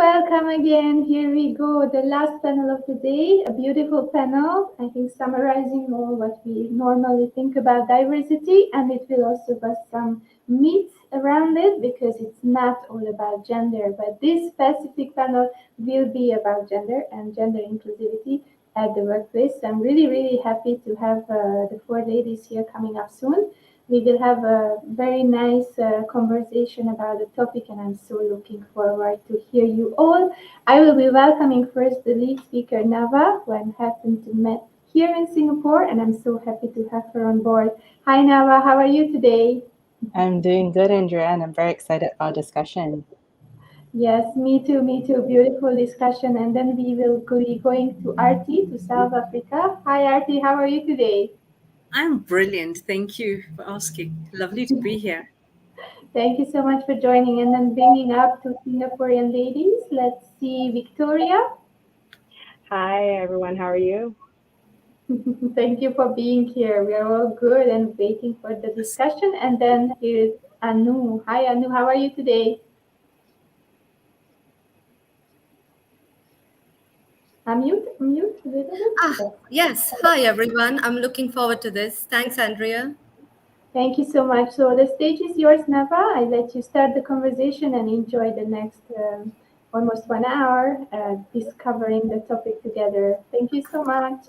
welcome again. Here we go, the last panel of the day, a beautiful panel, I think summarizing all what we normally think about diversity, and it will also bust some myths around it because it's not all about gender, but this specific panel will be about gender and gender inclusivity at the workplace. So I'm really, really happy to have the four ladies here coming up soon. We will have a very nice conversation about the topic, and I'm so looking forward to hear you all. I will be welcoming first the lead speaker, Nava, who I happened to meet here in Singapore, and I'm so happy to have her on board. Hi, Nava, how are you today? I'm doing good, Andrea, and I'm very excited about our discussion. Yes, me too, me too. Beautiful discussion. And then we will be going to Arti, to South Africa. Hi, Arti, how are you today? I'm brilliant. Thank you for asking. Lovely to be here. Thank you so much for joining. And then bringing up two Singaporean ladies. Let's see, Victoria. Hi, everyone. How are you? Thank you for being here. We are all good and waiting for the discussion. And then here's Anu. Hi, Anu. How are you today? Unmute a little bit. Yes. Hi, everyone. I'm looking forward to this. Thanks, Andrea. Thank you so much. So the stage is yours, Nava. I let you start the conversation and enjoy the next almost 1 hour discovering the topic together. Thank you so much.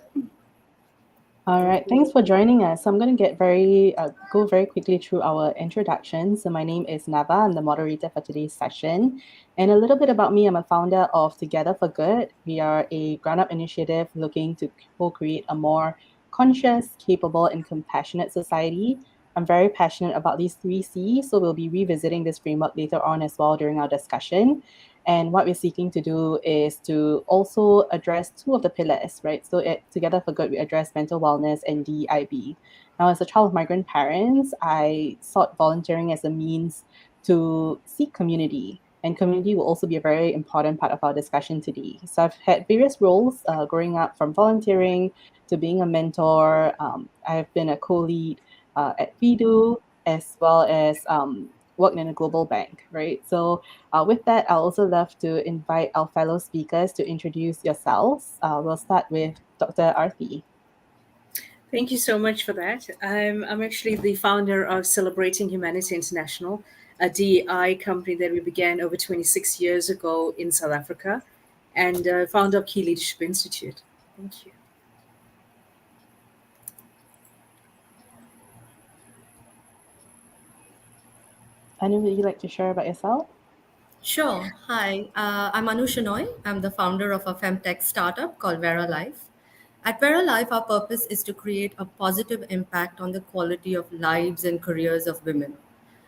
All right, thanks for joining us. So I'm going to go very quickly through our introduction. So my name is Nava. I'm the moderator for today's session. And a little bit about me, I'm a founder of Together for Good. We are a ground-up initiative looking to co-create a more conscious, capable, and compassionate society. I'm very passionate about these 3 C's, so we'll be revisiting this framework later on as well during our discussion. And what we're seeking to do is to also address 2 of the pillars, right? So at Together for Good, we address mental wellness and DEIB. Now, as a child of migrant parents, I sought volunteering as a means to seek community. And community will also be a very important part of our discussion today. So I've had various roles growing up, from volunteering to being a mentor. I've been a co-lead at FIDU, as well as worked in a global bank, right? So with that, I also love to invite our fellow speakers to introduce yourselves. We'll start with Dr. Arthi. Thank you so much for that. I'm actually the founder of Celebrating Humanity International, a DEI company that we began over 26 years ago in South Africa, and founder of Key Leadership Institute. Thank you. Anu, would you like to share about yourself? Sure. Hi, I'm Anu Shenoy. I'm the founder of a femtech startup called Vera Life. At Vera Life, our purpose is to create a positive impact on the quality of lives and careers of women.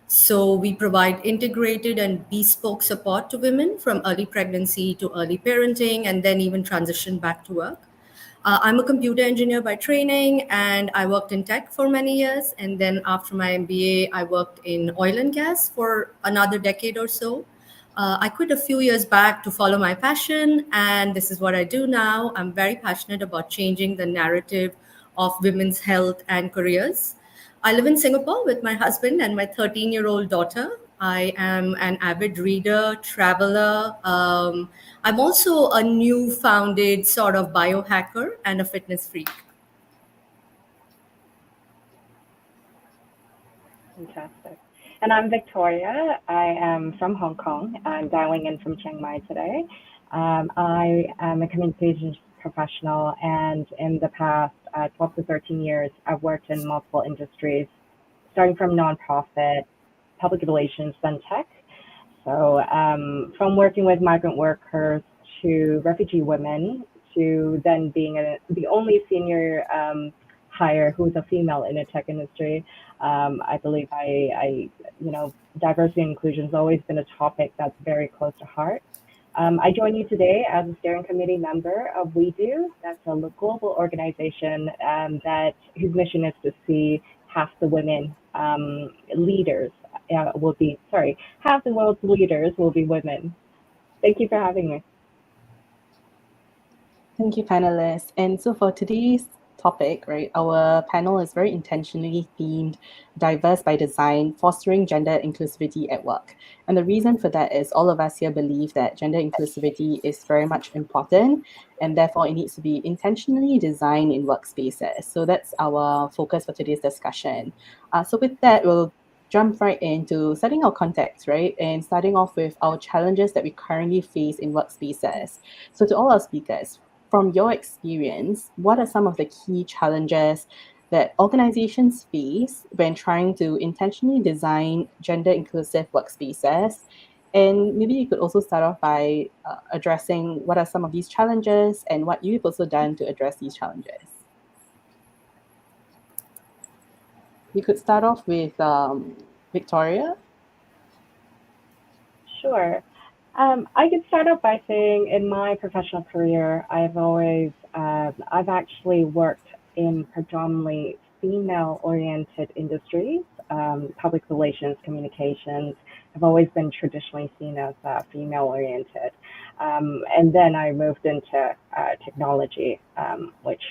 So we provide integrated and bespoke support to women from early pregnancy to early parenting and then even transition back to work. I'm a computer engineer by training, and I worked in tech for many years. And then after my MBA, I worked in oil and gas for another decade or so. I quit a few years back to follow my passion, and this is what I do now. I'm very passionate about changing the narrative of women's health and careers. I live in Singapore with my husband and my 13-year-old daughter. I am an avid reader, traveler. I'm also a new founded sort of biohacker and a fitness freak. Fantastic. And I'm Victoria. I am from Hong Kong. I'm dialing in from Chiang Mai today. I am a communications professional, and in the past 12 to 13 years, I've worked in multiple industries, starting from nonprofit, public relations, then tech. So from working with migrant workers to refugee women, to then being the only senior hire who's a female in the tech industry. I believe diversity and inclusion has always been a topic that's very close to heart. I join you today as a steering committee member of We Do. That's a global organization whose mission is to see half the women leaders half the world's leaders will be women. Thank you for having me. Thank you, panelists. And so for today's topic, right, our panel is very intentionally themed diverse by design, fostering gender inclusivity at work. And the reason for that is all of us here believe that gender inclusivity is very much important, and therefore it needs to be intentionally designed in workspaces. So that's our focus for today's discussion. So with that, we'll jump right into setting our context, right? And starting off with our challenges that we currently face in workspaces. So to all our speakers, from your experience, what are some of the key challenges that organizations face when trying to intentionally design gender inclusive workspaces? And maybe you could also start off by addressing what are some of these challenges and what you've also done to address these challenges. You could start off with Victoria. Sure. I could start off by saying in my professional career, I've actually worked in predominantly female-oriented industries. Public relations, communications have always been traditionally seen as female-oriented. And then I moved into technology, which,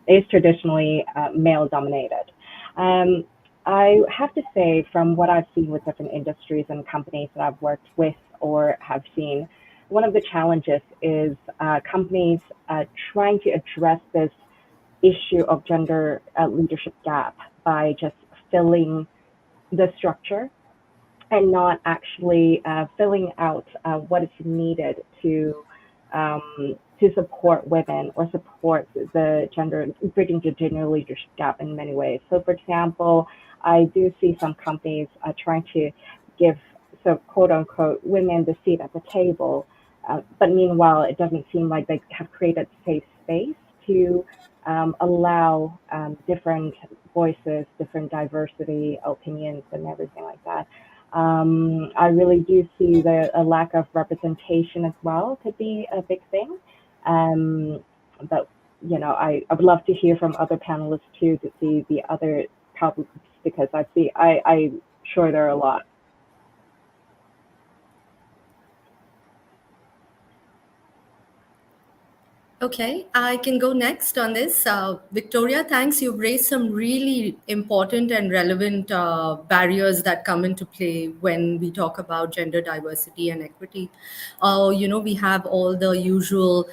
is traditionally male-dominated. I have to say, from what I've seen with different industries and companies that I've worked with or have seen, one of the challenges is companies trying to address this issue of gender leadership gap by just filling the structure and not actually filling out what is needed to support women or support bridging the gender leadership gap in many ways. So, for example, I do see some companies trying to give, so quote unquote, women the seat at the table, but meanwhile, it doesn't seem like they have created safe space to allow different voices, different diversity, opinions, and everything like that. I really do see a lack of representation as well could be a big thing. But I would love to hear from other panelists too to see the other problems, because I'm sure there are a lot. Okay, I can go next on this. Victoria, thanks. You've raised some really important and relevant barriers that come into play when we talk about gender diversity and equity. We have all the usual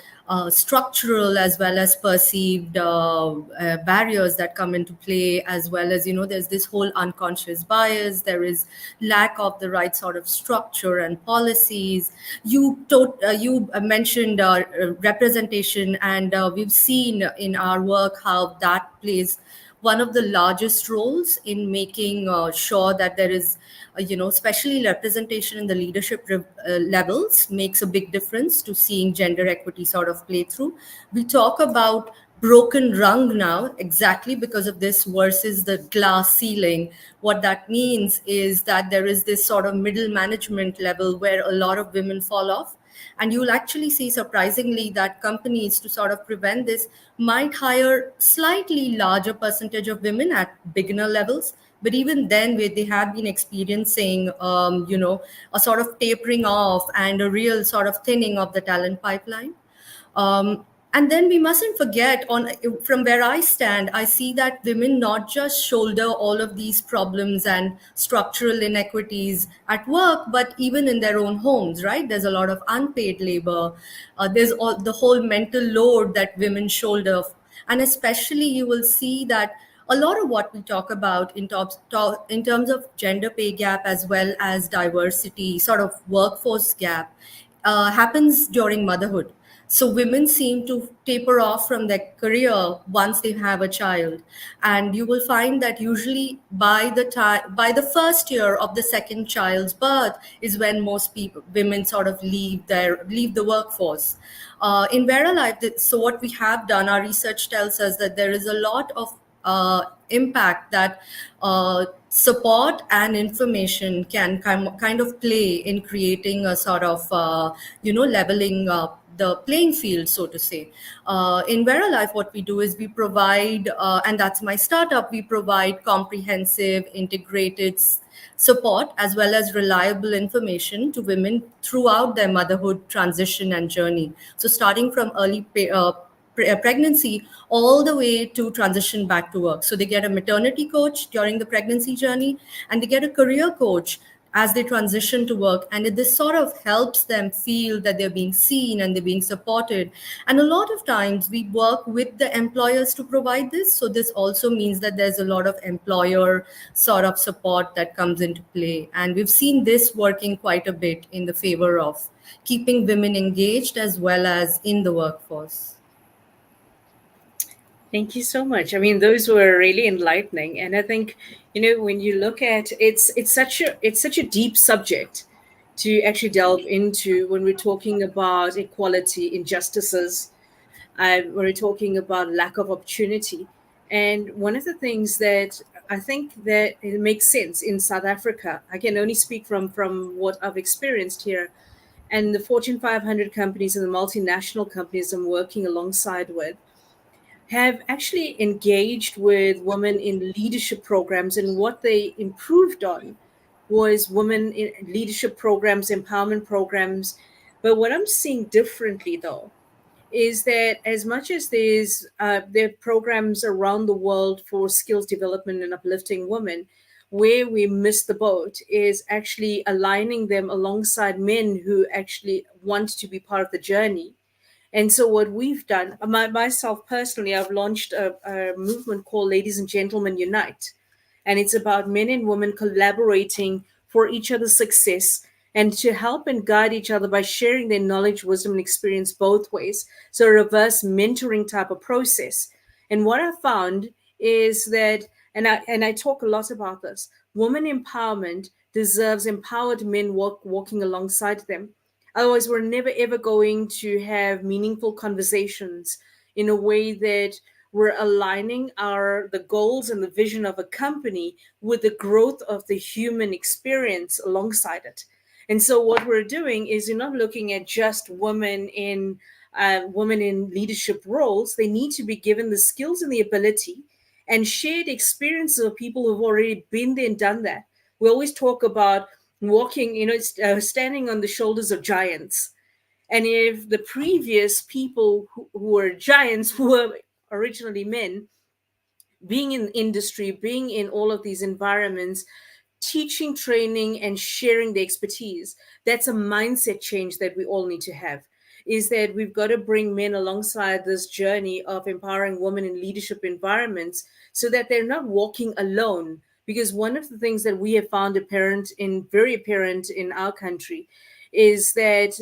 structural as well as perceived barriers that come into play, as well as, there's this whole unconscious bias. There is lack of the right sort of structure and policies. You mentioned representation, and we've seen in our work how that plays one of the largest roles in making sure that there is, especially representation in the leadership levels makes a big difference to seeing gender equity sort of play through. We talk about broken rung now exactly because of this versus the glass ceiling. What that means is that there is this sort of middle management level where a lot of women fall off. And you'll actually see, surprisingly, that companies, to sort of prevent this, might hire slightly larger percentage of women at beginner levels. But even then, where they have been experiencing, a sort of tapering off and a real sort of thinning of the talent pipeline. And then we mustn't forget, from where I stand, I see that women not just shoulder all of these problems and structural inequities at work, but even in their own homes, right? There's a lot of unpaid labor. There's the whole mental load that women shoulder. And especially you will see that a lot of what we talk about in terms of gender pay gap as well as diversity, sort of workforce gap, happens during motherhood. So women seem to taper off from their career once they have a child, and you will find that usually by the first year of the second child's birth is when most women sort of leave the workforce. In Vera Life, so what we have done, our research tells us that there is a lot of impact that support and information can kind of play in creating a sort of leveling up the playing field, so to say. In Vera Life, what we do is we provide, and that's my startup, we provide comprehensive, integrated support as well as reliable information to women throughout their motherhood transition and journey. So starting from early pregnancy all the way to transition back to work. So they get a maternity coach during the pregnancy journey, and they get a career coach as they transition to work. And this sort of helps them feel that they're being seen and they're being supported. And a lot of times we work with the employers to provide this. So this also means that there's a lot of employer sort of support that comes into play. And we've seen this working quite a bit in the favor of keeping women engaged as well as in the workforce. Thank you so much. I mean, those were really enlightening, and I think, when you look at it's such a deep subject to actually delve into when we're talking about equality, injustices, when we're talking about lack of opportunity. And one of the things that I think that it makes sense in South Africa, I can only speak from what I've experienced here, and the Fortune 500 companies and the multinational companies I'm working alongside with have actually engaged with women in leadership programs, and what they improved on was women in leadership programs, empowerment programs. But what I'm seeing differently, though, is that as much as there are programs around the world for skills development and uplifting women, where we miss the boat is actually aligning them alongside men who actually want to be part of the journey. And so, what we've done, myself personally, I've launched a movement called Ladies and Gentlemen Unite. And it's about men and women collaborating for each other's success and to help and guide each other by sharing their knowledge, wisdom, and experience both ways. So, a reverse mentoring type of process. And what I found is that, and I talk a lot about this, woman empowerment deserves empowered men walking alongside them. Otherwise, we're never ever going to have meaningful conversations in a way that we're aligning the goals and the vision of a company with the growth of the human experience alongside it. And so, what we're doing is you're not looking at just women in leadership roles. They need to be given the skills and the ability and shared experiences of people who've already been there and done that. We always talk about walking, standing on the shoulders of giants. And if the previous people who were giants were originally men, being in industry, being in all of these environments, teaching, training, and sharing the expertise, that's a mindset change that we all need to have. Is that we've got to bring men alongside this journey of empowering women in leadership environments so that they're not walking alone. Because one of the things that we have found very apparent in our country is that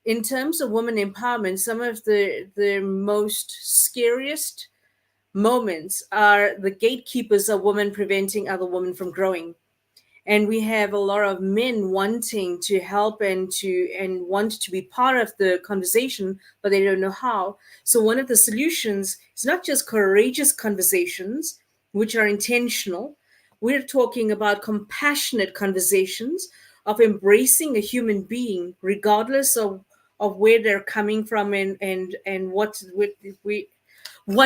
in terms of women empowerment, some of the most scariest moments are the gatekeepers of women preventing other women from growing. And we have a lot of men wanting to help and want to be part of the conversation, but they don't know how. So one of the solutions is not just courageous conversations, which are intentional. We're talking about compassionate conversations of embracing a human being regardless of where they're coming from, and what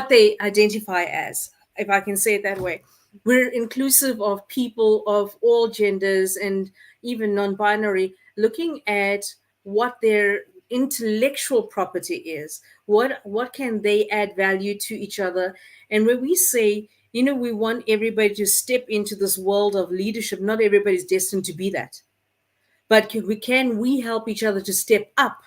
they identify as, if I can say it that way. We're inclusive of people of all genders and even non-binary, looking at what their intellectual property is. What can they add value to each other? And when we say, we want everybody to step into this world of leadership, not everybody's destined to be that. But can we help each other to step up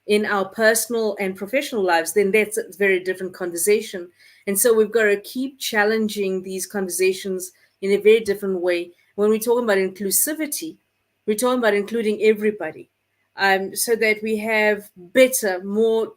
in our personal and professional lives? Then that's a very different conversation. And so we've got to keep challenging these conversations in a very different way. When we talk about inclusivity, we're talking about including everybody, so that we have better, more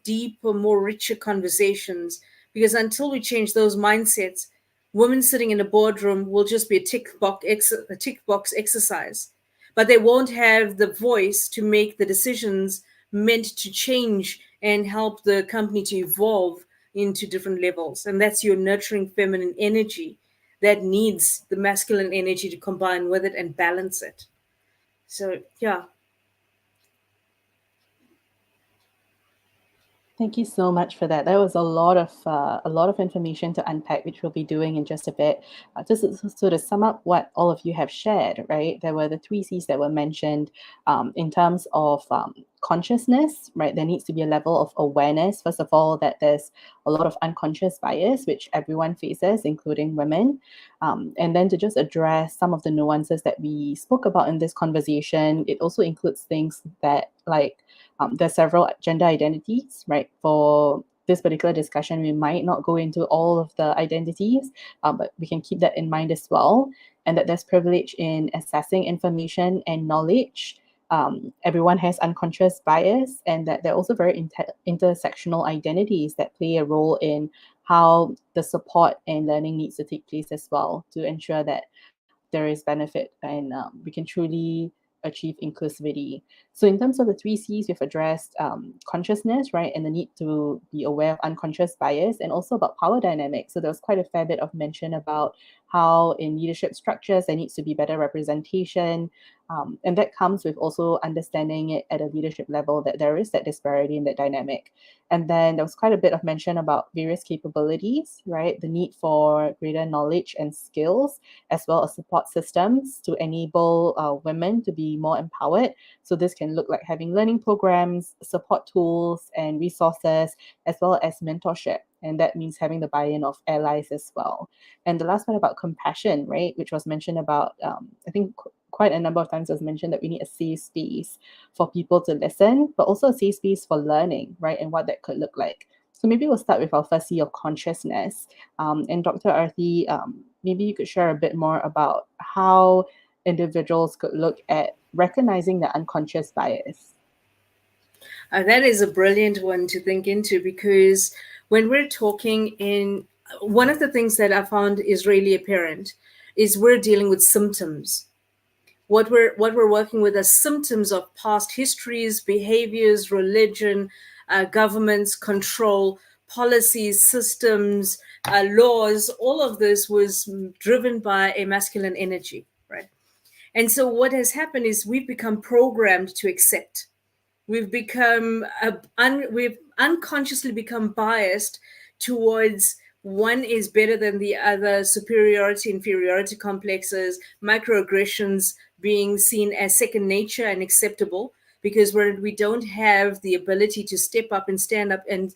deeper, more richer conversations. Because until we change those mindsets, women sitting in a boardroom will just be a tick box exercise, but they won't have the voice to make the decisions meant to change and help the company to evolve into different levels. And that's your nurturing feminine energy that needs the masculine energy to combine with it and balance it. So, yeah. Thank you so much for that. That was a lot of information to unpack, which we'll be doing in just a bit. Just to sum up what all of you have shared, right? There were the three C's that were mentioned in terms of consciousness, right? There needs to be a level of awareness, first of all, that there's a lot of unconscious bias, which everyone faces, including women. And then to just address some of the nuances that we spoke about in this conversation, it also includes things that like there's several gender identities, right? For this particular discussion, we might not go into all of the identities, but we can keep that in mind as well. And that there's privilege in assessing information and knowledge. Everyone has unconscious bias, and that there are also very intersectional identities that play a role in how the support and learning needs to take place as well to ensure that there is benefit and we can truly achieve inclusivity. So in terms of the three C's, we've addressed consciousness, right, and the need to be aware of unconscious bias and also about power dynamics. So there was quite a fair bit of mention about how in leadership structures there needs to be better representation. And that comes with also understanding it at a leadership level that there is that disparity in that dynamic. And then there was quite a bit of mention about various capabilities, right? The need for greater knowledge and skills, as well as support systems to enable women to be more empowered. So this can look like having learning programs, support tools, and resources, as well as mentorship. And that means having the buy-in of allies as well. And the last one about compassion, right, which was mentioned about, I think quite a number of times it was mentioned that we need a safe space for people to listen, but also a safe space for learning, right, and what that could look like. So maybe we'll start with our first C of consciousness. And Dr. Arthi, maybe you could share a bit more about how individuals could look at recognizing the unconscious bias. That is a brilliant one to think into, because when we're talking in, one of the things that I found is really apparent is we're dealing with symptoms. What we're working with are symptoms of past histories, behaviors, religion, governments, control, policies, systems, laws. All of this was driven by a masculine energy, right? And so what has happened is we've become programmed to accept. We've we've unconsciously become biased towards one is better than the other, superiority, inferiority complexes, microaggressions being seen as second nature and acceptable, because we don't have the ability to step up and stand up and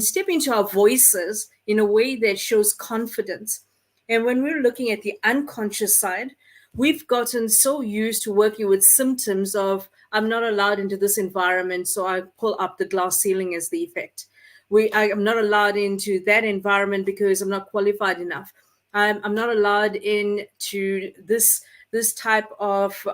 step into our voices in a way that shows confidence. And when we're looking at the unconscious side, we've gotten so used to working with symptoms of, I'm not allowed into this environment, so I pull up the glass ceiling as the effect. I'm not allowed into that environment because I'm not qualified enough. I'm not allowed into this type of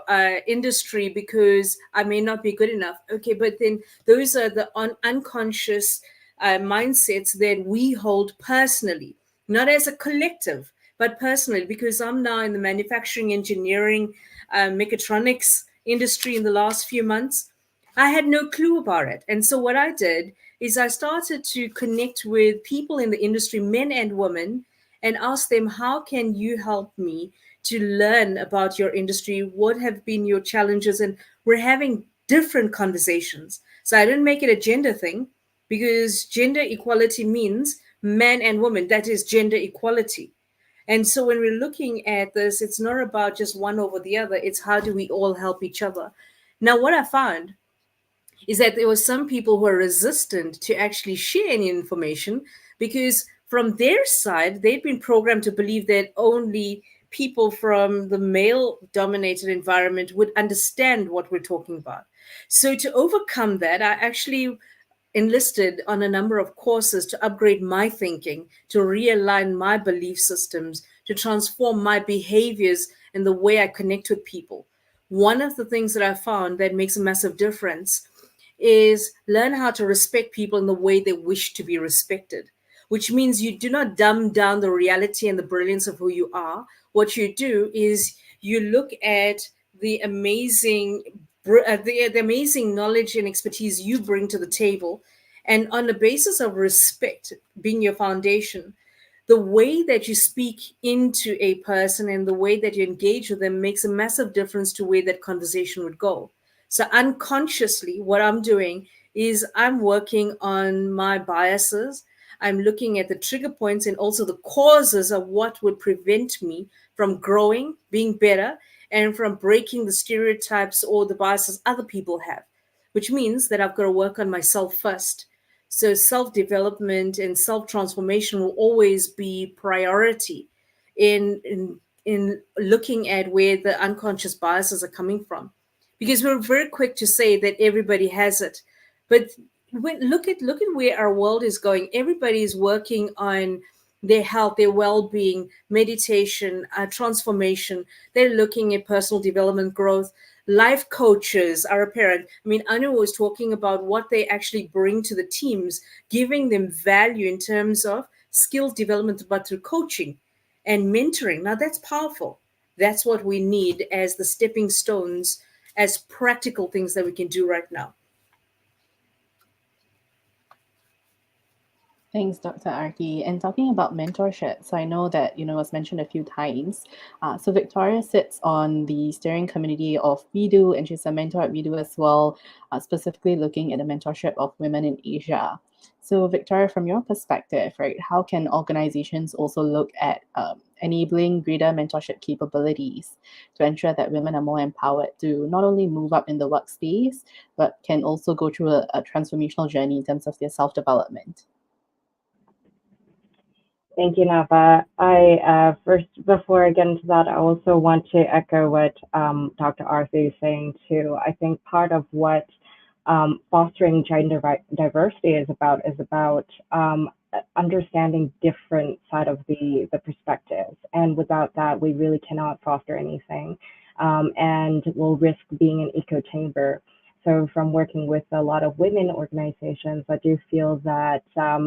industry because I may not be good enough. Okay, but then those are the unconscious mindsets that we hold personally, not as a collective, but personally, because I'm now in the manufacturing, engineering, mechatronics industry in the last few months. I had no clue about it. And so what I did is I started to connect with people in the industry, men and women, and ask them, how can you help me to learn about your industry? What have been your challenges? And we're having different conversations. So I didn't make it a gender thing, because gender equality means man and woman. That is gender equality. And so when we're looking at this, it's not about just one over the other. It's how do we all help each other? Now, what I found is that there were some people who are resistant to actually share any information, because from their side, they've been programmed to believe that only people from the male dominated environment would understand what we're talking about. So to overcome that, I actually enlisted on a number of courses to upgrade my thinking, to realign my belief systems, to transform my behaviors and the way I connect with people. One of the things that I found that makes a massive difference is learn how to respect people in the way they wish to be respected, which means you do not dumb down the reality and the brilliance of who you are. What you do is you look at the amazing knowledge and expertise you bring to the table, and on the basis of respect being your foundation, the way that you speak into a person and the way that you engage with them makes a massive difference to where that conversation would go. So unconsciously, what I'm doing is I'm working on my biases. I'm looking at the trigger points and also the causes of what would prevent me from growing, being better, and from breaking the stereotypes or the biases other people have, which means that I've got to work on myself first. So self development and self transformation will always be priority in looking at where the unconscious biases are coming from, because we're very quick to say that everybody has it, but look at where our world is going. Everybody is working on their health, their well-being, meditation, transformation. They're looking at personal development, growth. Life coaches are apparent. I mean, Anu was talking about what they actually bring to the teams, giving them value in terms of skill development, but through coaching and mentoring. Now that's powerful. That's what we need as the stepping stones, as practical things that we can do right now. Thanks, Dr. Arti. And talking about mentorship, so I know that, it was mentioned a few times. So Victoria sits on the steering committee of WeDo, and she's a mentor at WeDo as well, specifically looking at the mentorship of women in Asia. So Victoria, from your perspective, right, how can organizations also look at enabling greater mentorship capabilities to ensure that women are more empowered to not only move up in the workspace, but can also go through a transformational journey in terms of their self-development? Thank you, Nava. I first, before I get into that, I also want to echo what Dr. Arthur is saying too. I think part of what fostering gender diversity is about understanding different side of the perspectives, and without that, we really cannot foster anything, and we'll risk being an echo chamber. So from working with a lot of women organizations, I do feel that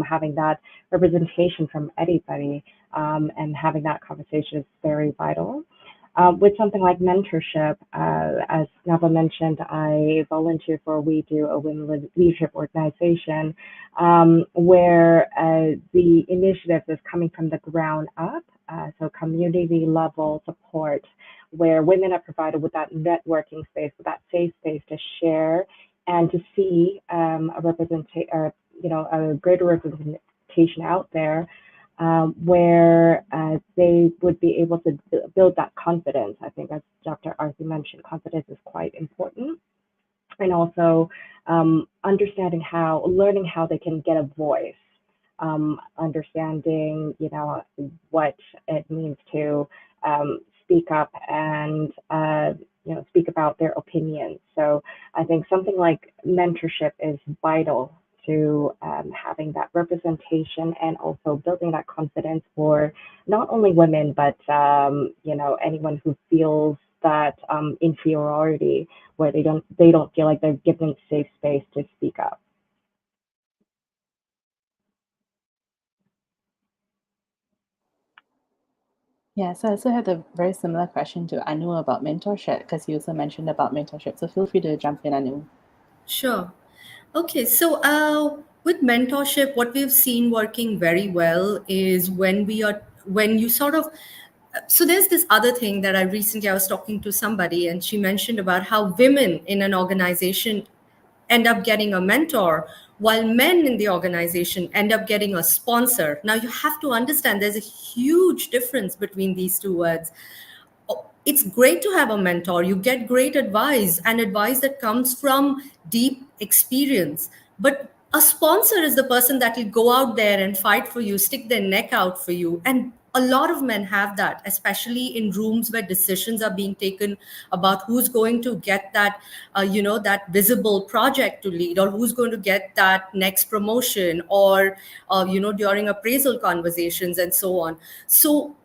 having that representation from anybody and having that conversation is very vital. With something like mentorship, as Nava mentioned, I volunteer for WeDo, a women leadership organization, where the initiative is coming from the ground up, so community level support, where women are provided with that networking space, with that safe space to share and to see a greater representation out there, where they would be able to build that confidence. I think, as Dr. Arthur mentioned, confidence is quite important. And also learning how they can get a voice, understanding, what it means to speak up and, speak about their opinions. So I think something like mentorship is vital to having that representation and also building that confidence for not only women, but, anyone who feels that inferiority, where they don't feel like they're given safe space to speak up. Yeah, so I also had a very similar question to Anu about mentorship, because you also mentioned about mentorship. So feel free to jump in, Anu. Sure. Okay, so with mentorship, what we've seen working very well is when you sort of, so there's this other thing that I was talking to somebody, and she mentioned about how women in an organization end up getting a mentor, while men in the organization end up getting a sponsor. Now you have to understand there's a huge difference between these two words. It's great to have a mentor. You get great advice, and advice that comes from deep experience. But a sponsor is the person that will go out there and fight for you, stick their neck out for you. And a lot of men have that, especially in rooms where decisions are being taken about who's going to get that, that visible project to lead, or who's going to get that next promotion, or, during appraisal conversations and so on. So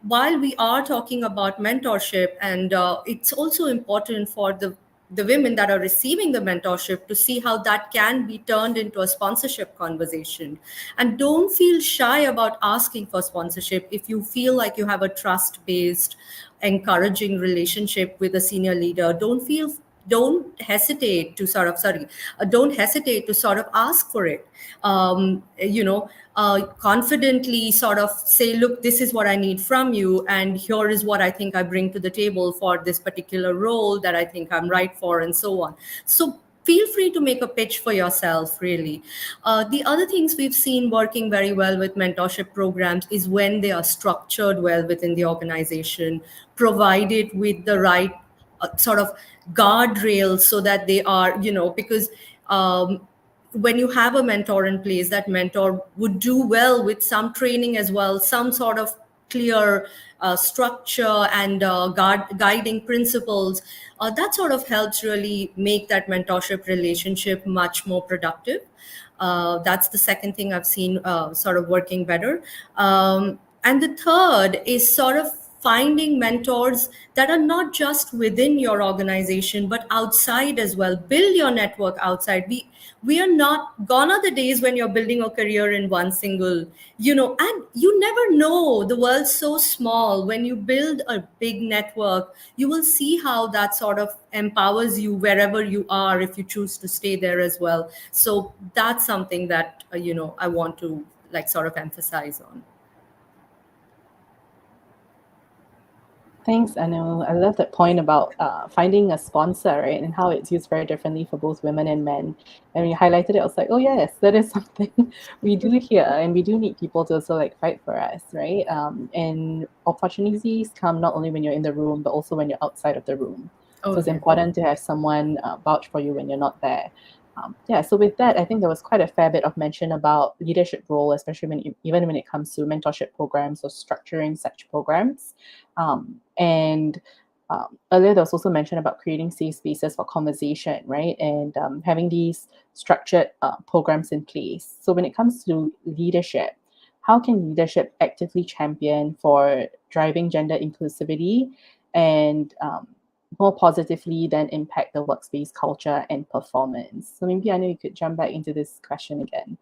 while we are talking about mentorship, and it's also important for the women that are receiving the mentorship to see how that can be turned into a sponsorship conversation. And don't feel shy about asking for sponsorship if you feel like you have a trust-based, encouraging relationship with a senior leader. Don't hesitate to sort of ask for it. Confidently sort of say, look, this is what I need from you, and here is what I think I bring to the table for this particular role that I think I'm right for, and so on. So feel free to make a pitch for yourself, really. The other things we've seen working very well with mentorship programs is when they are structured well within the organization, provided with the right sort of guardrails, so that they are, because when you have a mentor in place, that mentor would do well with some training as well, some sort of clear structure and guiding principles. That sort of helps really make that mentorship relationship much more productive. That's the second thing I've seen sort of working better. And the third is sort of finding mentors that are not just within your organization but outside as well. Build your network outside. We are not gone are the days when you're building a career in one single, and you never know, the world's so small. When you build a big network, you will see how that sort of empowers you wherever you are, if you choose to stay there as well. So that's something that I want to like sort of emphasize on. Thanks, Anu. I love that point about finding a sponsor, right? And how it's used very differently for both women and men. And when you highlighted it, I was like, oh yes, that is something we do here, and we do need people to also like fight for us, right? And opportunities come not only when you're in the room, but also when you're outside of the room. So it's important to have someone vouch for you when you're not there. So with that, I think there was quite a fair bit of mention about leadership role, especially even when it comes to mentorship programs or structuring such programs. And earlier there was also mention about creating safe spaces for conversation, right? And having these structured programs in place. So when it comes to leadership, how can leadership actively champion for driving gender inclusivity and more positively then impact the workspace culture and performance? So maybe I know you could jump back into this question again.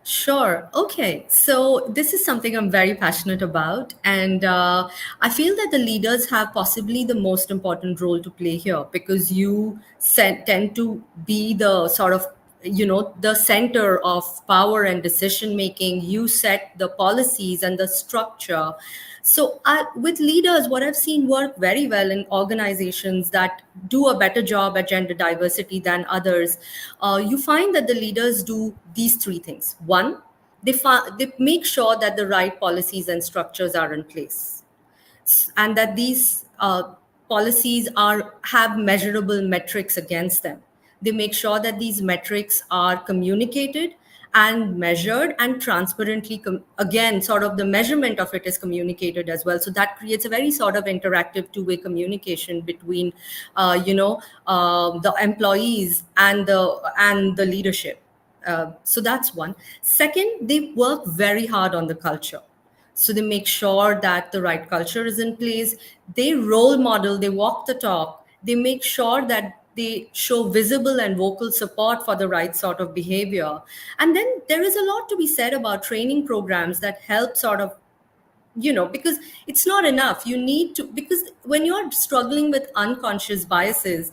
Sure. Okay. So this is something I'm very passionate about. And I feel that the leaders have possibly the most important role to play here, because you tend to be the sort of, the center of power and decision making. You set the policies and the structure. So with leaders, what I've seen work very well in organizations that do a better job at gender diversity than others, you find that the leaders do these three things. One, they make sure that the right policies and structures are in place, and that these policies have measurable metrics against them. They make sure that these metrics are communicated and measured and transparently, again, sort of the measurement of it is communicated as well. So that creates a very sort of interactive two-way communication between the employees and the leadership. So that's one. Second, they work very hard on the culture. So they make sure that the right culture is in place. They role model, they walk the talk. They make sure that they show visible and vocal support for the right sort of behavior. And then there is a lot to be said about training programs that help sort of, because it's not enough. You need to, because when you're struggling with unconscious biases,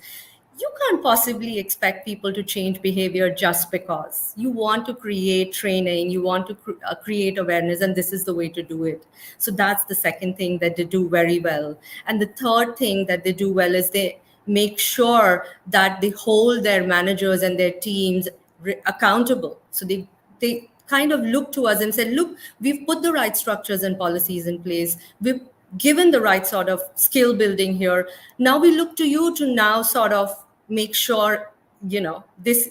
you can't possibly expect people to change behavior just because. You want to create training, you want to create awareness, and this is the way to do it. So that's the second thing that they do very well. And the third thing that they do well is they make sure that they hold their managers and their teams accountable. So they kind of look to us and say, look, we've put the right structures and policies in place. We've given the right sort of skill building here. Now we look to you to now sort of make sure, this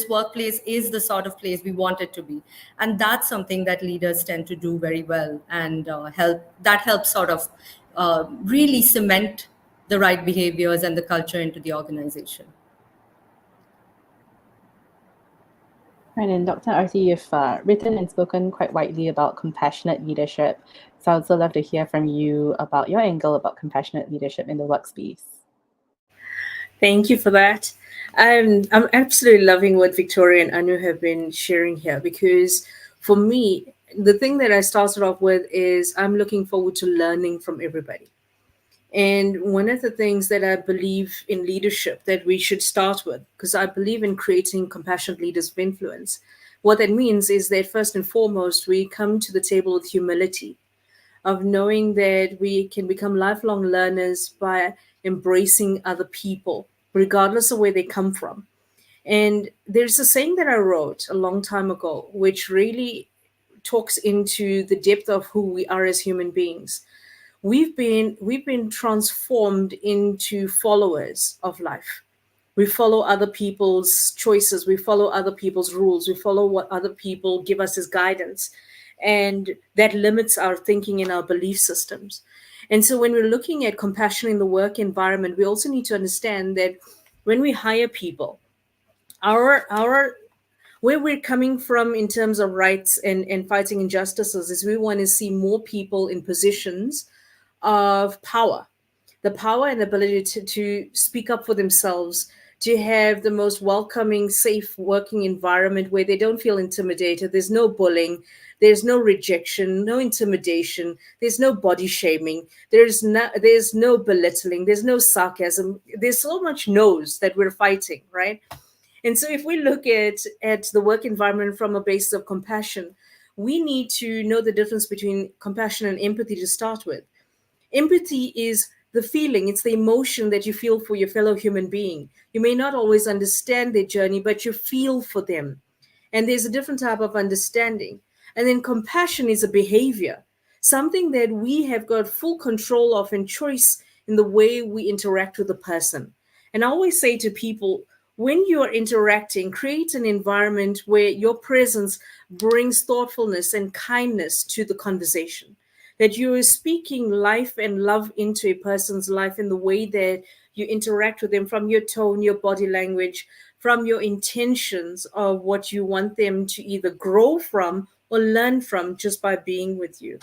workplace is the sort of place we want it to be. And that's something that leaders tend to do very well, and helps sort of really cement the right behaviors and the culture into the organization. Right, and Dr. Arti, you've written and spoken quite widely about compassionate leadership. So I'd also love to hear from you about your angle about compassionate leadership in the workspace. Thank you for that. I'm absolutely loving what Victoria and Anu have been sharing here, because for me, the thing that I started off with is I'm looking forward to learning from everybody. And one of the things that I believe in leadership that we should start with, because I believe in creating compassionate leaders of influence, what that means is that first and foremost, we come to the table with humility, of knowing that we can become lifelong learners by embracing other people regardless of where they come from. And there's a saying that I wrote a long time ago, which really talks into the depth of who we are as human beings. We've been transformed into followers of life. We follow other people's choices, we follow other people's rules, we follow what other people give us as guidance, and that limits our thinking and our belief systems. And so when we're looking at compassion in the work environment, we also need to understand that when we hire people, our where we're coming from in terms of rights and fighting injustices is we want to see more people in positions of power, the power and ability to speak up for themselves, to have the most welcoming, safe working environment where they don't feel intimidated. There's no bullying, there's no rejection, no intimidation, there's no body shaming, there's no belittling, there's no sarcasm. There's so much no's that we're fighting, right? And so if we look at the work environment from a basis of compassion, we need to know the difference between compassion and empathy to start with. Empathy is the feeling, it's the emotion that you feel for your fellow human being. You may not always understand their journey, but you feel for them. And there's a different type of understanding. And then compassion is a behavior, something that we have got full control of and choice in the way we interact with a person. And I always say to people, when you are interacting, create an environment where your presence brings thoughtfulness and kindness to the conversation, that you are speaking life and love into a person's life in the way that you interact with them, from your tone, your body language, from your intentions of what you want them to either grow from or learn from just by being with you.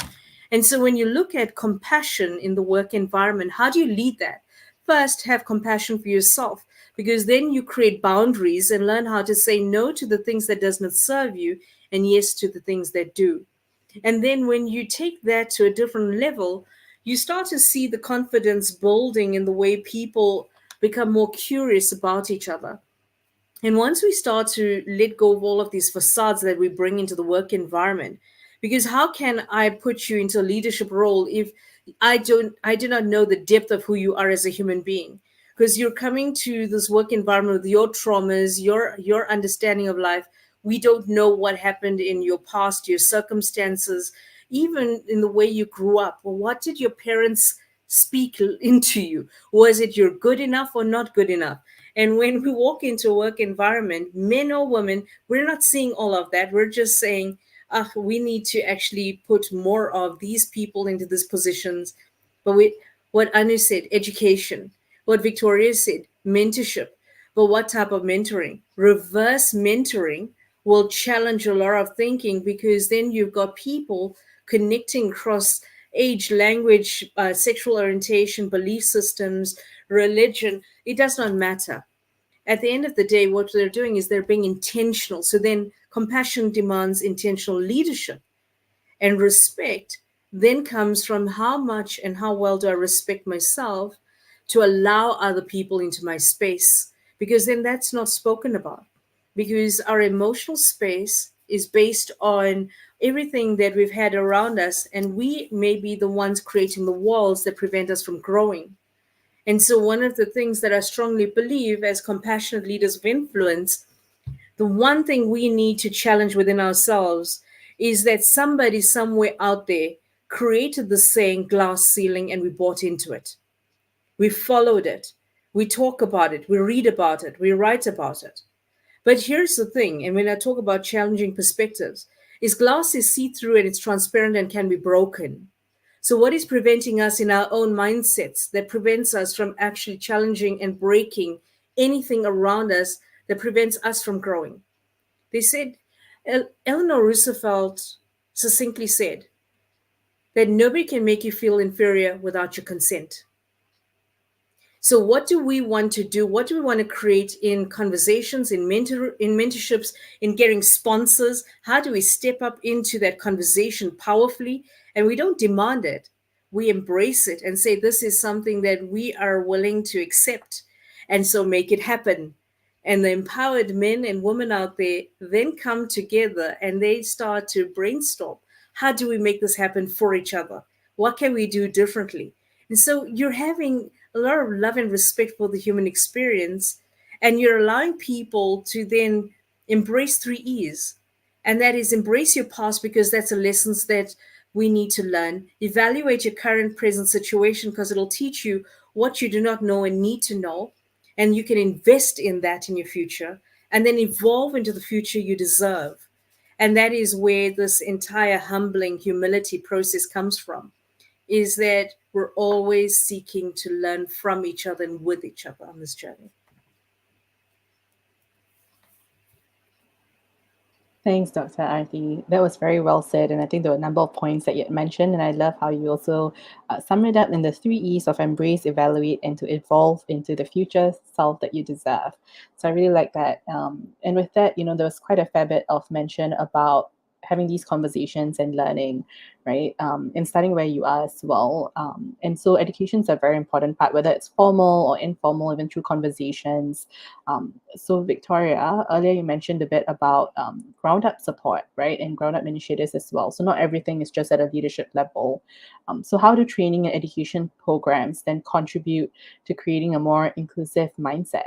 And so when you look at compassion in the work environment, how do you lead that? First, have compassion for yourself, because then you create boundaries and learn how to say no to the things that does not serve you and yes to the things that do. And then when you take that to a different level, you start to see the confidence building in the way people become more curious about each other. And once we start to let go of all of these facades that we bring into the work environment, because how can I put you into a leadership role if I do not know the depth of who you are as a human being? Because you're coming to this work environment with your traumas, your understanding of life. We don't know what happened in your past, your circumstances, even in the way you grew up. Well, what did your parents speak into you? Was it you're good enough or not good enough? And when we walk into a work environment, men or women, we're not seeing all of that. We're just saying, we need to actually put more of these people into these positions. But what Anu said, education. What Victoria said, mentorship. But what type of mentoring? Reverse mentoring will challenge a lot of thinking, because then you've got people connecting across age, language, sexual orientation, belief systems, religion. It does not matter. At the end of the day, what they're doing is they're being intentional. So then compassion demands intentional leadership, and respect then comes from how much and how well do I respect myself to allow other people into my space, because then that's not spoken about, because our emotional space is based on everything that we've had around us, and we may be the ones creating the walls that prevent us from growing. And so one of the things that I strongly believe as compassionate leaders of influence, the one thing we need to challenge within ourselves is that somebody somewhere out there created the saying glass ceiling, and we bought into it. We followed it. We talk about it. We read about it. We write about it. But here's the thing, and when I talk about challenging perspectives, is glass is see-through and it's transparent and can be broken. So what is preventing us in our own mindsets that prevents us from actually challenging and breaking anything around us that prevents us from growing? They said, Eleanor Roosevelt succinctly said that nobody can make you feel inferior without your consent. So what do we want to do? What do we want to create in conversations, in mentorships, in getting sponsors? How do we step up into that conversation powerfully? And we don't demand it. We embrace it and say, this is something that we are willing to accept. And so make it happen. And the empowered men and women out there then come together and they start to brainstorm. How do we make this happen for each other? What can we do differently? And so you're having a lot of love and respect for the human experience, and you're allowing people to then embrace 3 E's. And that is embrace your past, because that's the lessons that we need to learn. Evaluate your current present situation, because it'll teach you what you do not know and need to know. And you can invest in that in your future, and then evolve into the future you deserve. And that is where this entire humbling humility process comes from, is that we're always seeking to learn from each other and with each other on this journey. Thanks, Dr. Aarti. That was very well said. And I think there were a number of points that you had mentioned. And I love how you also summed it up in the 3 E's of embrace, evaluate, and to evolve into the future self that you deserve. So I really like that. And with that, there was quite a fair bit of mention about having these conversations and learning, right? And starting where you are as well. And so education is a very important part, whether it's formal or informal, even through conversations. So Victoria, earlier you mentioned a bit about ground up support, right? And ground up initiatives as well. So not everything is just at a leadership level. So how do training and education programs then contribute to creating a more inclusive mindset?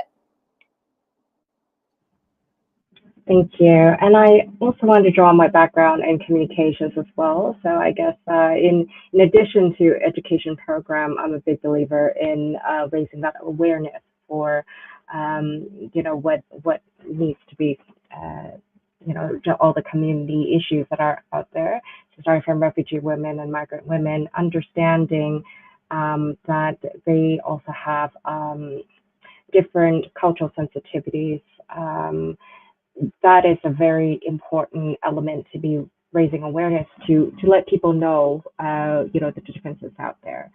Thank you. And I also wanted to draw on my background in communications as well. So I guess in addition to education program, I'm a big believer in raising that awareness for, what needs to be, all the community issues that are out there. So starting from refugee women and migrant women, understanding that they also have different cultural sensitivities. That is a very important element to be raising awareness to let people know, the differences out there.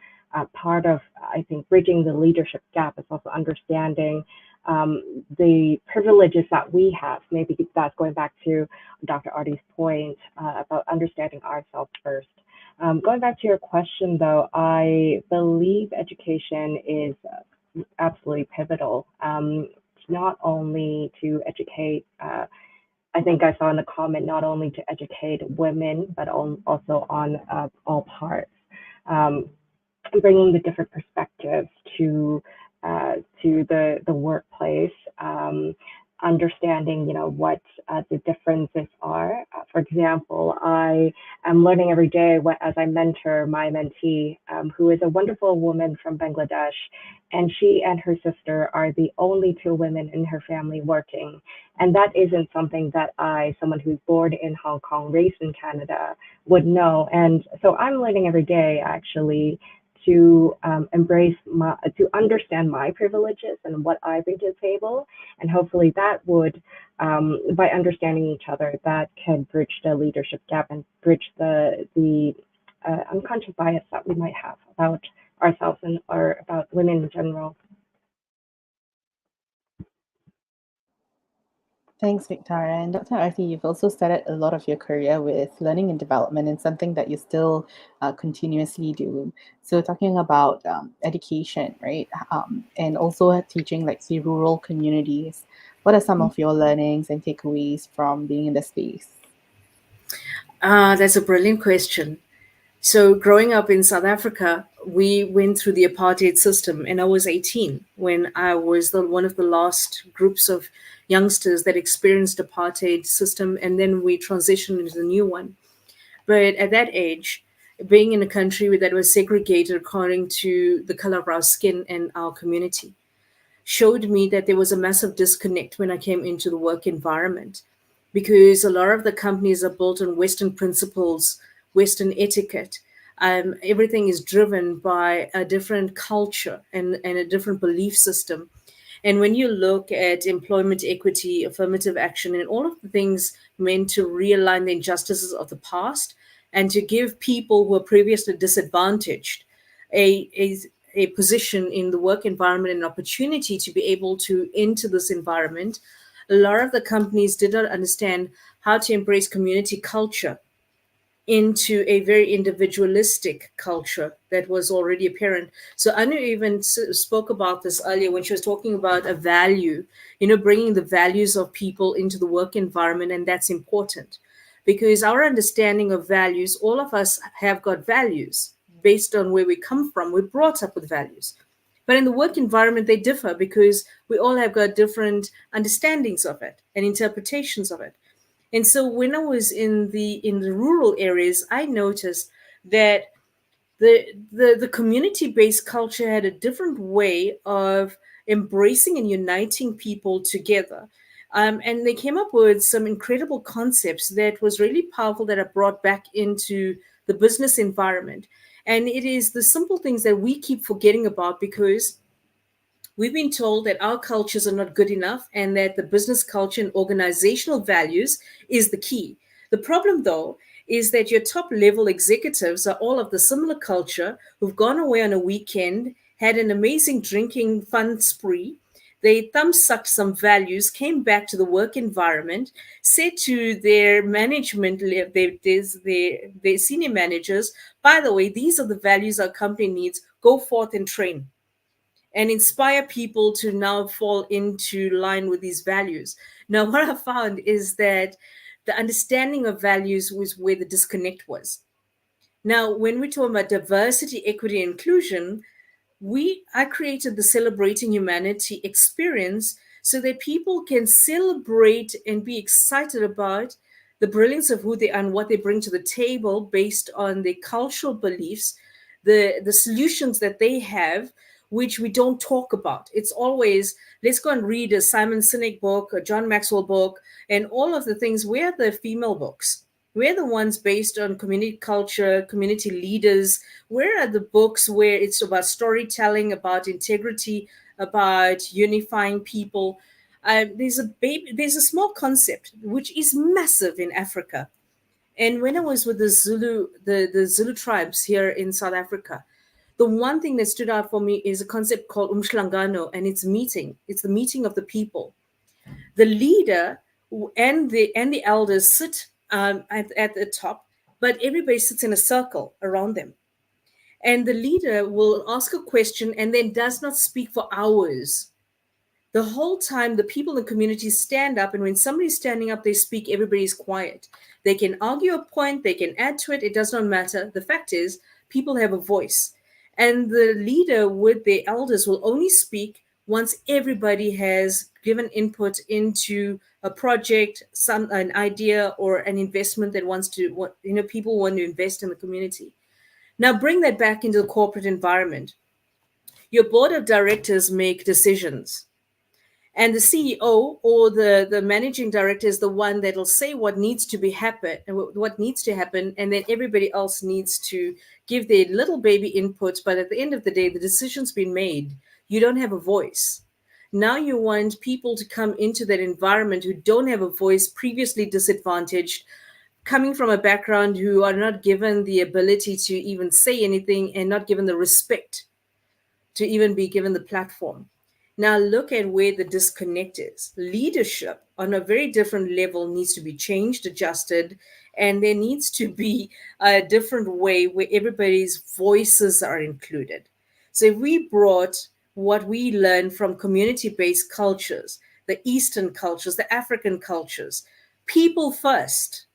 Part of, I think, bridging the leadership gap is also understanding the privileges that we have. Maybe that's going back to Dr. Artie's point about understanding ourselves first. Going back to your question, though, I believe education is absolutely pivotal. Not only to educate, I think I saw in the comment, not only to educate women, but also on all parts, bringing the different perspectives to the workplace, understanding, what the differences are. For example, I am learning every day as I mentor my mentee, who is a wonderful woman from Bangladesh, and she and her sister are the only 2 women in her family working. And that isn't something that someone who's born in Hong Kong, raised in Canada, would know. And so I'm learning every day, actually, to to understand my privileges and what I bring to the table. And hopefully that would, by understanding each other, that can bridge the leadership gap and bridge the unconscious bias that we might have about ourselves or about women in general. Thanks, Victoria. And Dr. Aarti, you've also started a lot of your career with learning and development, and something that you still continuously do. So talking about education, right? And also teaching, like, say, rural communities. What are some of your learnings and takeaways from being in the space? That's a brilliant question. So, growing up in South Africa, we went through the apartheid system, and I was 18 when I was one of the last groups of youngsters that experienced apartheid system, and then we transitioned into the new one. But at that age, being in a country that was segregated according to the color of our skin and our community showed me that there was a massive disconnect when I came into the work environment, because a lot of the companies are built on Western principles, Western etiquette. Everything is driven by a different culture and a different belief system. And when you look at employment equity, affirmative action, and all of the things meant to realign the injustices of the past and to give people who are previously disadvantaged a position in the work environment and an opportunity to be able to enter this environment, a lot of the companies did not understand how to embrace community culture into a very individualistic culture that was already apparent. So Anu even spoke about this earlier when she was talking about a value, bringing the values of people into the work environment. And that's important because our understanding of values, all of us have got values based on where we come from. We're brought up with values. But in the work environment, they differ because we all have got different understandings of it and interpretations of it. And so when I was in the rural areas, I noticed that the community-based culture had a different way of embracing and uniting people together. And they came up with some incredible concepts that was really powerful that are brought back into the business environment. And it is the simple things that we keep forgetting about because we've been told that our cultures are not good enough and that the business culture and organizational values is the key. The problem, though, is that your top level executives are all of the similar culture who've gone away on a weekend, had an amazing drinking fun spree. They thumb sucked some values, came back to the work environment, said to their management, their senior managers, by the way, these are the values our company needs. Go forth and train and inspire people to now fall into line with these values. Now, what I found is that the understanding of values was where the disconnect was. Now, when we talk about diversity, equity, and inclusion, I created the Celebrating Humanity experience so that people can celebrate and be excited about the brilliance of who they are and what they bring to the table based on their cultural beliefs, the solutions that they have, which we don't talk about. It's always, let's go and read a Simon Sinek book, a John Maxwell book, and all of the things. Where are the female books? Where are the ones based on community culture, community leaders? Where are the books where it's about storytelling, about integrity, about unifying people? There's a small concept which is massive in Africa. And when I was with the Zulu tribes here in South Africa, the one thing that stood out for me is a concept called umhlangano, and it's meeting. It's the meeting of the people. The leader and the elders sit at the top, but everybody sits in a circle around them. And the leader will ask a question and then does not speak for hours. The whole time, the people in the community stand up, and when somebody's standing up, they speak, everybody's quiet. They can argue a point, they can add to it, it does not matter. The fact is, people have a voice. And the leader with the elders will only speak once everybody has given input into a project, an idea, or an investment that people want to invest in the community. Now bring that back into the corporate environment. Your board of directors make decisions. And the CEO or the managing director is the one that'll say what needs to happen, and then everybody else needs to give their little baby inputs. But at the end of the day, the decision's been made. You don't have a voice. Now you want people to come into that environment who don't have a voice, previously disadvantaged, coming from a background who are not given the ability to even say anything and not given the respect to even be given the platform. Now look at where the disconnect is. Leadership on a very different level needs to be changed, adjusted, and there needs to be a different way where everybody's voices are included. So if we brought what we learned from community-based cultures, the Eastern cultures, the African cultures, people first,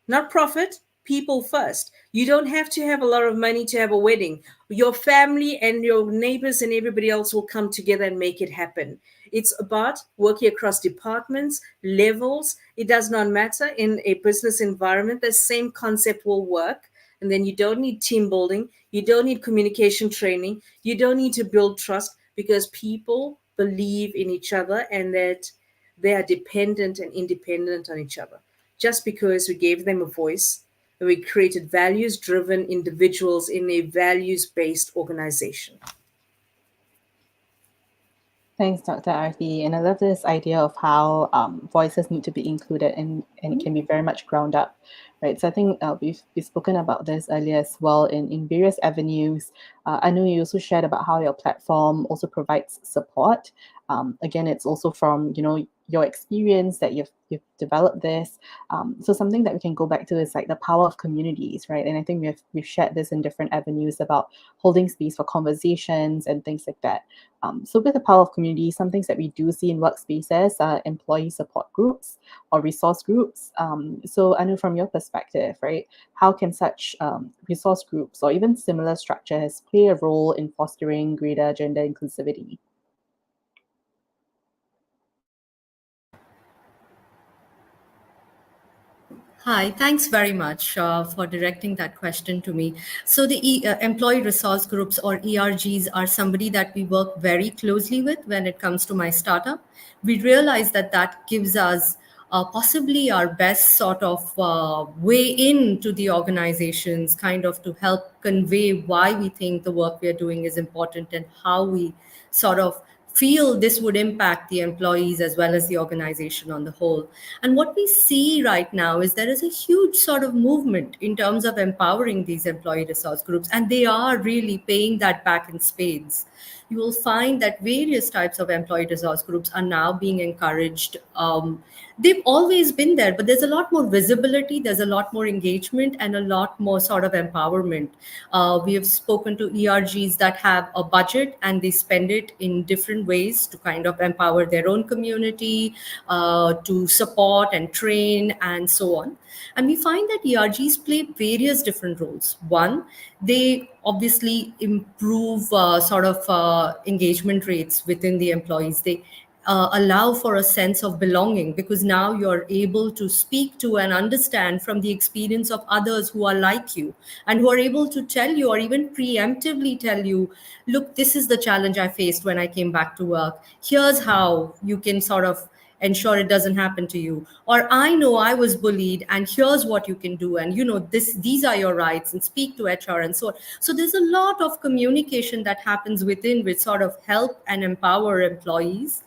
not profit, people first. You don't have to have a lot of money to have a wedding. Your family and your neighbors and everybody else will come together and make it happen. It's about working across departments, levels. It does not matter. In a business environment, the same concept will work. And then you don't need team building. You don't need communication training. You don't need to build trust because people believe in each other and that they are dependent and independent on each other. Just because we gave them a voice, and we created values-driven individuals in a values-based organization. Thanks, Dr. Arthi. And I love this idea of how voices need to be included and it can be very much ground up, right? So I think we've spoken about this earlier as well in various avenues. I know you also shared about how your platform also provides support. Again, it's also from, your experience that you've developed this. So something that we can go back to is like the power of communities, right? And I think we've shared this in different avenues about holding space for conversations and things like that. So with the power of community, some things that we do see in workspaces are employee support groups or resource groups. So Anu, from your perspective, right, how can such resource groups or even similar structures play a role in fostering greater gender inclusivity? Hi, thanks very much for directing that question to me. So, the employee resource groups or ERGs are somebody that we work very closely with when it comes to my startup. We realize that that gives us possibly our best sort of way into the organizations, kind of to help convey why we think the work we are doing is important and how we sort of feel this would impact the employees as well as the organization on the whole. And what we see right now is there is a huge sort of movement in terms of empowering these employee resource groups, and they are really paying that back in spades. You will find that various types of employee resource groups are now being encouraged. They've always been there, but there's a lot more visibility, there's a lot more engagement, and a lot more sort of empowerment. We have spoken to ERGs that have a budget and they spend it in different ways to kind of empower their own community, to support and train, and so on. And we find that ERGs play various different roles. One, they obviously improve sort of engagement rates within the employees. They allow for a sense of belonging because now you're able to speak to and understand from the experience of others who are like you and who are able to tell you or even preemptively tell you, look, this is the challenge I faced when I came back to work. Here's how you can sort of ensure it doesn't happen to you, or I know I was bullied and here's what you can do, and these are your rights, and speak to HR and so on. So there's a lot of communication that happens within which sort of help and empower employees.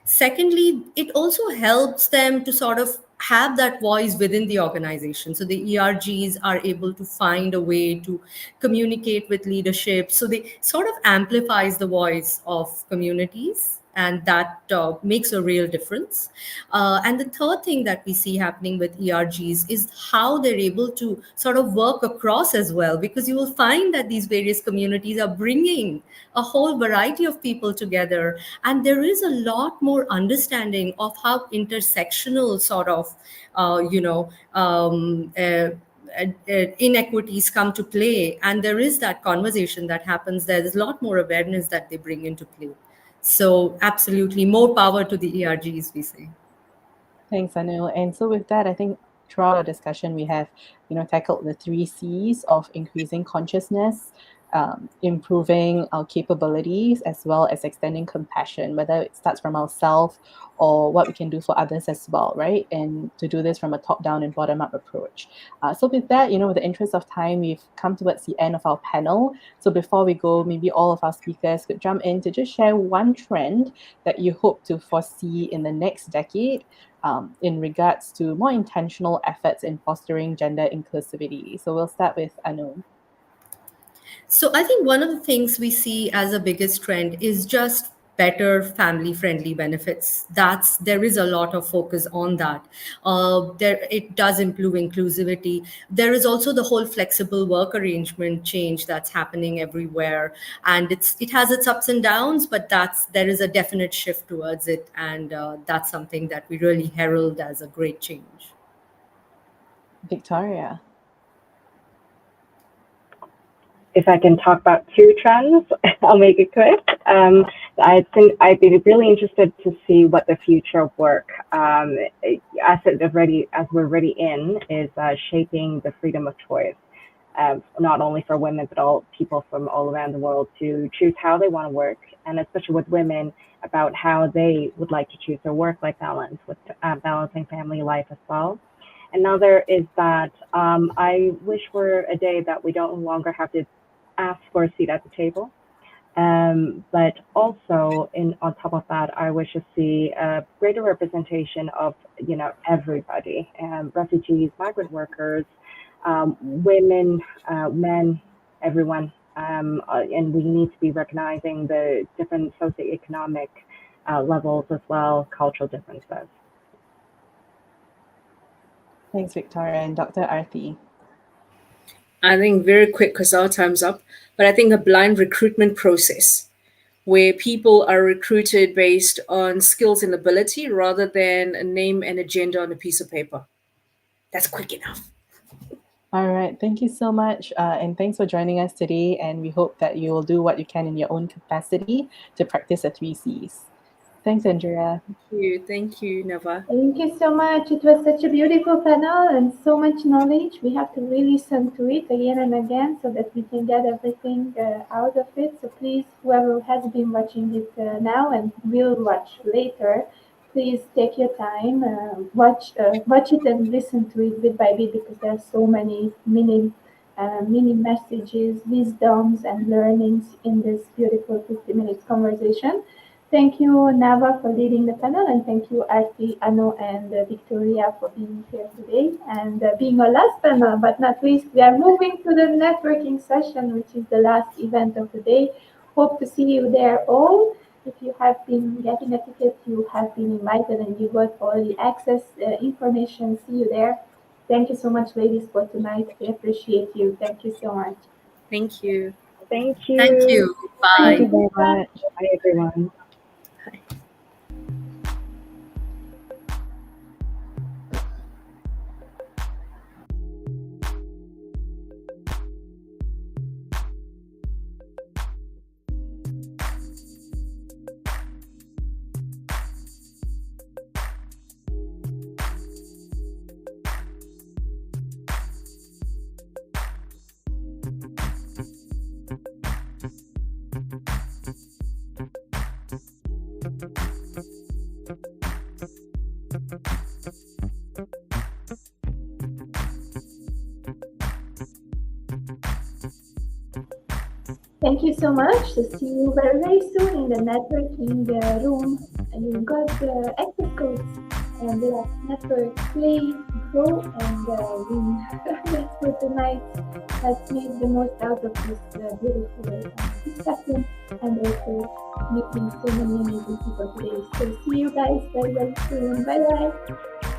Secondly, it also helps them to sort of have that voice within the organization. So the ERGs are able to find a way to communicate with leadership. So they sort of amplifies the voice of communities, and that makes a real difference. And the third thing that we see happening with ERGs is how they're able to sort of work across as well, because you will find that these various communities are bringing a whole variety of people together, and there is a lot more understanding of how intersectional sort of, inequities come to play, and there is that conversation that happens. There's a lot more awareness that they bring into play. So absolutely, more power to the ERGs, we say. Thanks, Anu. And so with that, I think throughout our discussion, we have, tackled the 3 C's of increasing consciousness, improving our capabilities, as well as extending compassion, whether it starts from ourselves or what we can do for others as well, right? And to do this from a top-down and bottom-up approach. So with that, with the interest of time, we've come towards the end of our panel. So before we go, maybe all of our speakers could jump in to just share one trend that you hope to foresee in the next decade, in regards to more intentional efforts in fostering gender inclusivity. So we'll start with Anu. So I think one of the things we see as a biggest trend is just better family friendly benefits. There is a lot of focus on that. It does improve inclusivity. There is also the whole flexible work arrangement change that's happening everywhere, and it has its ups and downs, but there is a definite shift towards it, and that's something that we really herald as a great change. Victoria. If I can talk about 2 trends, I'll make it quick. I think I'd be really interested to see what the future of work, as we're already in, is shaping the freedom of choice, not only for women, but all people from all around the world to choose how they want to work, and especially with women, about how they would like to choose their work-life balance, with balancing family life as well. Another is that I wish for a day that we don't longer have to ask for a seat at the table. But also, on top of that, I wish to see a greater representation of, everybody, refugees, migrant workers, women, men, everyone. And we need to be recognizing the different socioeconomic levels as well, cultural differences. Thanks, Victoria. And Dr. Arthi. I think very quick because our time's up, but I think a blind recruitment process where people are recruited based on skills and ability rather than a name and agenda on a piece of paper. That's quick enough. All right. Thank you so much. And thanks for joining us today. And we hope that you will do what you can in your own capacity to practice the 3 Cs. Thanks, Andrea. Thank you, Nava. Thank you so much. It was such a beautiful panel and so much knowledge. We have to really listen to it again and again so that we can get everything out of it. So please, whoever has been watching it now and will watch later, please take your time, watch it and listen to it bit by bit, because there are so many mini messages, wisdoms, and learnings in this beautiful 50 minutes conversation. Thank you, Nava, for leading the panel, and thank you, Arti, Anu, and Victoria for being here today and being our last panel. But not least, we are moving to the networking session, which is the last event of the day. Hope to see you there all. If you have been getting a ticket, you have been invited and you got all the access information. See you there. Thank you so much, ladies, for tonight. I appreciate you. Thank you so much. Thank you. Thank you. Thank you. Bye. Thank you very much. Bye, everyone. Thank you so much. So see you very, very soon in the networking room. And you've got the access codes and the network play, grow, and win. That's for tonight. Let's make the most out of this beautiful discussion and also meeting so many amazing people today. So see you guys very, very soon. Bye bye.